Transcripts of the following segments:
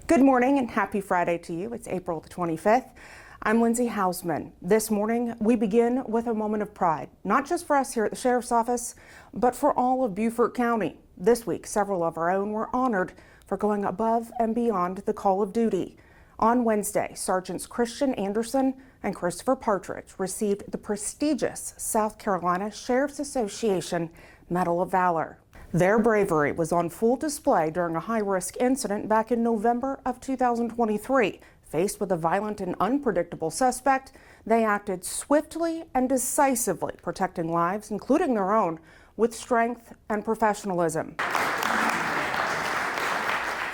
Good morning and happy Friday to you. It's April the 25th. I'm Lindsay Hausman. This morning, we begin with a moment of pride, not just for us here at the Sheriff's Office, but for all of Beaufort County. This week, several of our own were honored for going above and beyond the call of duty. On Wednesday, Sergeants Christian Anderson and Christopher Partridge received the prestigious South Carolina Sheriff's Association Medal of Valor. Their bravery was on full display during a high-risk incident back in November of 2023. Faced with a violent and unpredictable suspect, they acted swiftly and decisively, protecting lives, including their own, with strength and professionalism.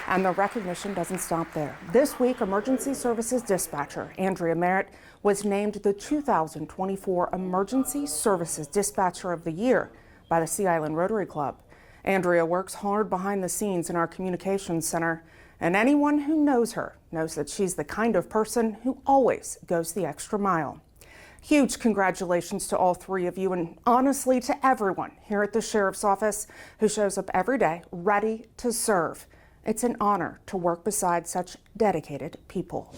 And the recognition doesn't stop there. This week, Emergency Services Dispatcher Andrea Merritt was named the 2024 Emergency Services Dispatcher of the Year by the Sea Island Rotary Club. Andrea works hard behind the scenes in our communications center, and anyone who knows her knows that she's the kind of person who always goes the extra mile. Huge congratulations to all three of you, and honestly to everyone here at the Sheriff's Office who shows up every day ready to serve. It's an honor to work beside such dedicated people.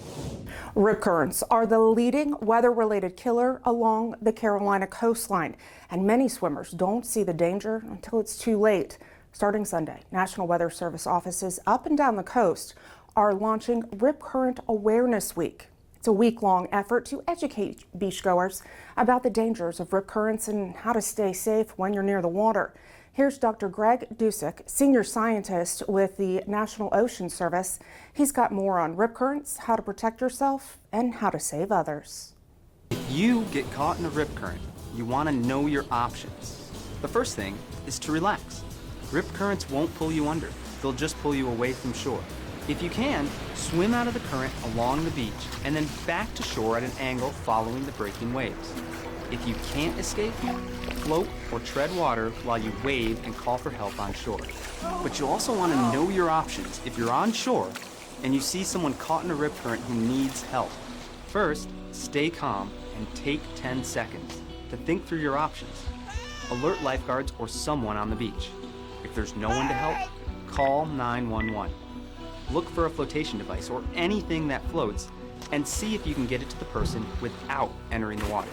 Rip currents are the leading weather-related killer along the Carolina coastline, and many swimmers don't see the danger until it's too late. Starting Sunday, National Weather Service offices up and down the coast are launching Rip Current Awareness Week. It's a week-long effort to educate beachgoers about the dangers of rip currents and how to stay safe when you're near the water. Here's Dr. Greg Dusick, senior scientist with the National Ocean Service. He's got more on rip currents, how to protect yourself, and how to save others. If you get caught in a rip current, you want to know your options. The first thing is to relax. Rip currents won't pull you under. They'll just pull you away from shore. If you can, swim out of the current along the beach and then back to shore at an angle following the breaking waves. If you can't escape, float or tread water while you wave and call for help on shore. But you also want to know your options if you're on shore and you see someone caught in a rip current who needs help. First, stay calm and take 10 seconds to think through your options. Alert lifeguards or someone on the beach. If there's no one to help, call 911. Look for a flotation device or anything that floats and see if you can get it to the person without entering the water.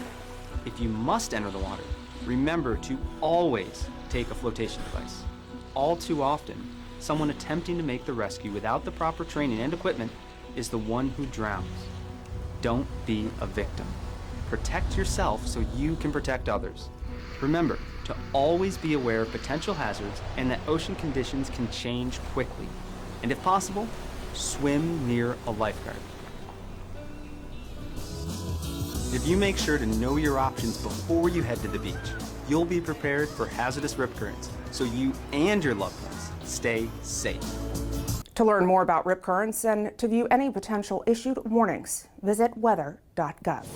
If you must enter the water, remember to always take a flotation device. All too often, someone attempting to make the rescue without the proper training and equipment is the one who drowns. Don't be a victim. Protect yourself so you can protect others. Remember to always be aware of potential hazards and that ocean conditions can change quickly. And if possible, swim near a lifeguard. If you make sure to know your options before you head to the beach, you'll be prepared for hazardous rip currents, so you and your loved ones stay safe. To learn more about rip currents and to view any potential issued warnings, visit weather.gov.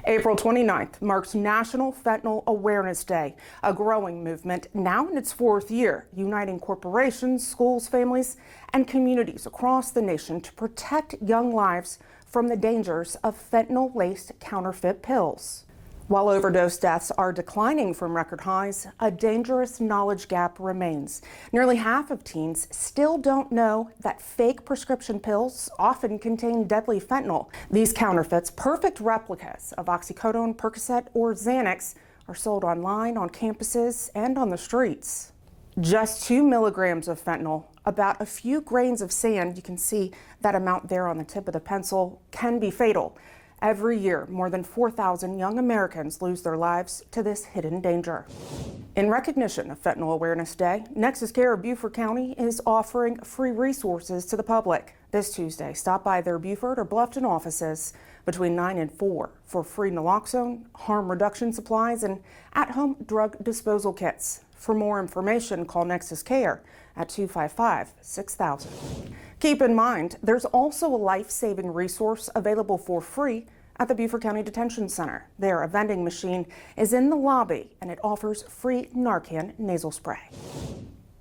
April 29th marks National Fentanyl Awareness Day, a growing movement now in its fourth year, uniting corporations, schools, families, and communities across the nation to protect young lives from the dangers of fentanyl-laced counterfeit pills. While overdose deaths are declining from record highs, a dangerous knowledge gap remains. Nearly half of teens still don't know that fake prescription pills often contain deadly fentanyl. These counterfeits, perfect replicas of oxycodone, Percocet, or Xanax, are sold online, on campuses, and on the streets. Just 2 milligrams of fentanyl, about a few grains of sand, you can see that amount there on the tip of the pencil, can be fatal. Every year, more than 4,000 young Americans lose their lives to this hidden danger. In recognition of Fentanyl Awareness Day, Nexus Care of Beaufort County is offering free resources to the public. This Tuesday, stop by their Beaufort or Bluffton offices between 9 and 4 for free naloxone, harm reduction supplies, and at-home drug disposal kits. For more information, call Nexus Care at 255-6000. Keep in mind, there's also a life-saving resource available for free at the Beaufort County Detention Center. There, a vending machine is in the lobby, and it offers free Narcan nasal spray.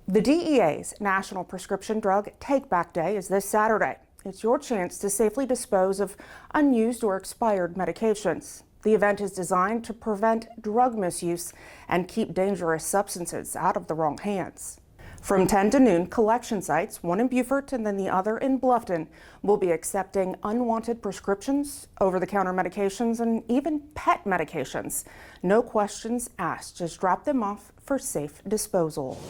The DEA's National Prescription Drug Take-Back Day is this Saturday. It's your chance to safely dispose of unused or expired medications. The event is designed to prevent drug misuse and keep dangerous substances out of the wrong hands. From 10 to noon, collection sites, one in Beaufort and then the other in Bluffton, will be accepting unwanted prescriptions, over-the-counter medications, and even pet medications. No questions asked, just drop them off for safe disposal.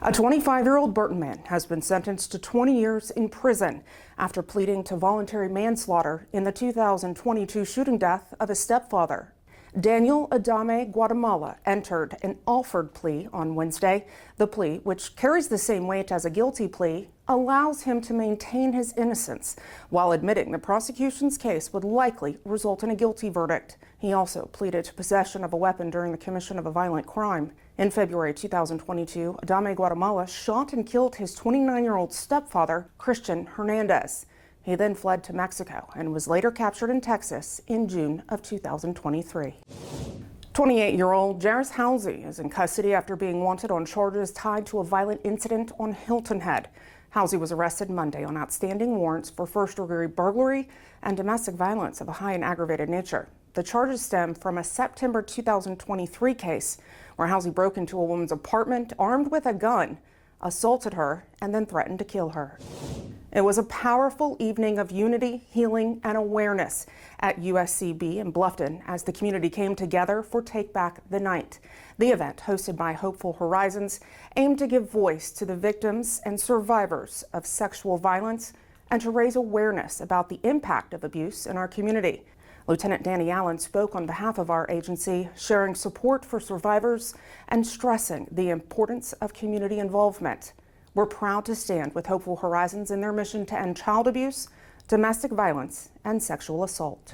A 25-year-old Burton man has been sentenced to 20 years in prison after pleading to voluntary manslaughter in the 2022 shooting death of his stepfather. Daniel Adame Guatemala entered an offered plea on Wednesday. The plea, which carries the same weight as a guilty plea, allows him to maintain his innocence while admitting the prosecution's case would likely result in a guilty verdict. He also pleaded to possession of a weapon during the commission of a violent crime. In February 2022, Adame Guatemala shot and killed his 29-year-old stepfather, Christian Hernandez. He then fled to Mexico and was later captured in Texas in June of 2023. 28-year-old Jairus Halsey is in custody after being wanted on charges tied to a violent incident on Hilton Head. Halsey was arrested Monday on outstanding warrants for first-degree burglary and domestic violence of a high and aggravated nature. The charges stem from a September 2023 case where Halsey broke into a woman's apartment armed with a gun, assaulted her, and then threatened to kill her. It was a powerful evening of unity, healing, and awareness at USCB in Bluffton as the community came together for Take Back the Night. The event, hosted by Hopeful Horizons, aimed to give voice to the victims and survivors of sexual violence and to raise awareness about the impact of abuse in our community. Lieutenant Danny Allen spoke on behalf of our agency, sharing support for survivors and stressing the importance of community involvement. We're proud to stand with Hopeful Horizons in their mission to end child abuse, domestic violence, and sexual assault.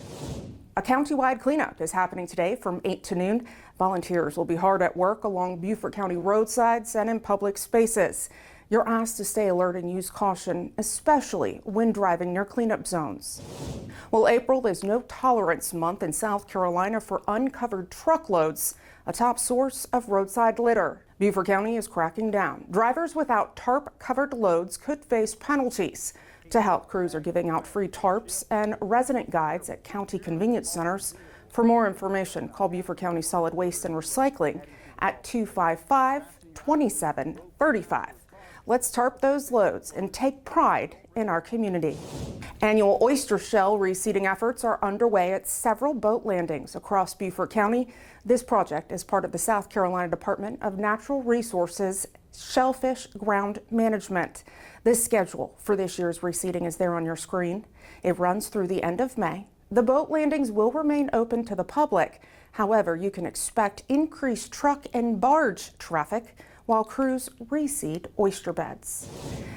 A county-wide cleanup is happening today from 8 to noon. Volunteers will be hard at work along Beaufort County roadsides and in public spaces. You're asked to stay alert and use caution, especially when driving near cleanup zones. Well, April is no tolerance month in South Carolina for uncovered truckloads, a top source of roadside litter. Beaufort County is cracking down. Drivers without tarp-covered loads could face penalties. To help, crews are giving out free tarps and resident guides at county convenience centers. For more information, call Beaufort County Solid Waste and Recycling at 255-2735. Let's tarp those loads and take pride in our community. Annual oyster shell reseeding efforts are underway at several boat landings across Beaufort County. This project is part of the South Carolina Department of Natural Resources Shellfish Ground Management. The schedule for this year's reseeding is there on your screen. It runs through the end of May. The boat landings will remain open to the public. However, you can expect increased truck and barge traffic while crews reseed oyster beds.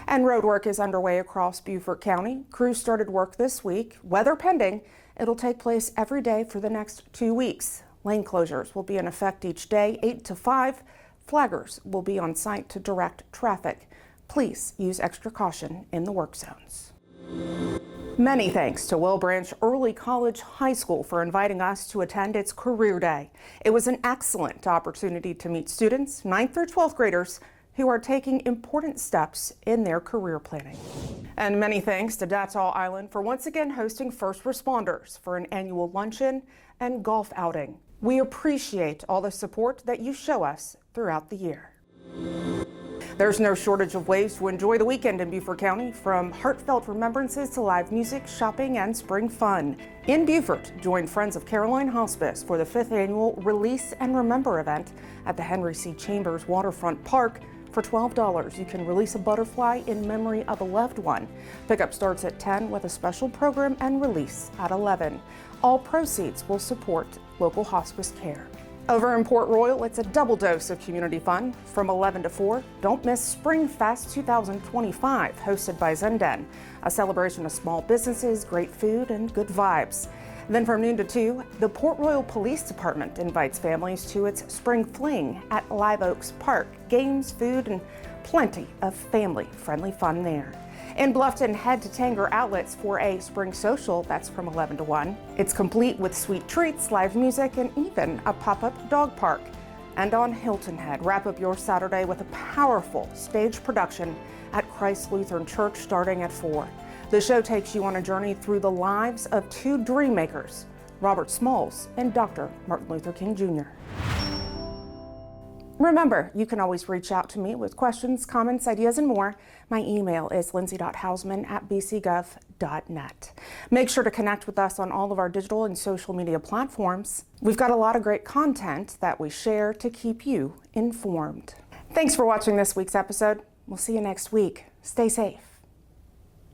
And road work is underway across Beaufort County. Crews started work this week. Weather pending, it'll take place every day for the next 2 weeks. Lane closures will be in effect each day, 8 to 5. Flaggers will be on site to direct traffic. Please use extra caution in the work zones. Many thanks to Will Branch Early College High School for inviting us to attend its Career Day. It was an excellent opportunity to meet students, 9th through 12th graders, who are taking important steps in their career planning. And many thanks to Dataw Island for once again hosting first responders for an annual luncheon and golf outing. We appreciate all the support that you show us throughout the year. There's no shortage of ways to enjoy the weekend in Beaufort County, from heartfelt remembrances to live music, shopping, and spring fun. In Beaufort, join Friends of Caroline Hospice for the 5th annual Release and Remember event at the Henry C. Chambers Waterfront Park. For $12, you can release a butterfly in memory of a loved one. Pickup starts at 10 with a special program and release at 11. All proceeds will support local hospice care. Over in Port Royal, it's a double dose of community fun from 11 to 4. Don't miss Spring Fest 2025, hosted by Zenden, a celebration of small businesses, great food, and good vibes. Then from noon to 2, the Port Royal Police Department invites families to its Spring Fling at Live Oaks Park. Games, food, and plenty of family-friendly fun there. In Bluffton, head to Tanger Outlets for a spring social that's from 11 to 1. It's complete with sweet treats, live music, and even a pop-up dog park. And on Hilton Head, wrap up your Saturday with a powerful stage production at Christ Lutheran Church starting at 4. The show takes you on a journey through the lives of two dream makers, Robert Smalls and Dr. Martin Luther King Jr. Remember, you can always reach out to me with questions, comments, ideas, and more. My email is lindsay.hausman@bcgov.net. Make sure to connect with us on all of our digital and social media platforms. We've got a lot of great content that we share to keep you informed. Thanks for watching this week's episode. We'll see you next week. Stay safe.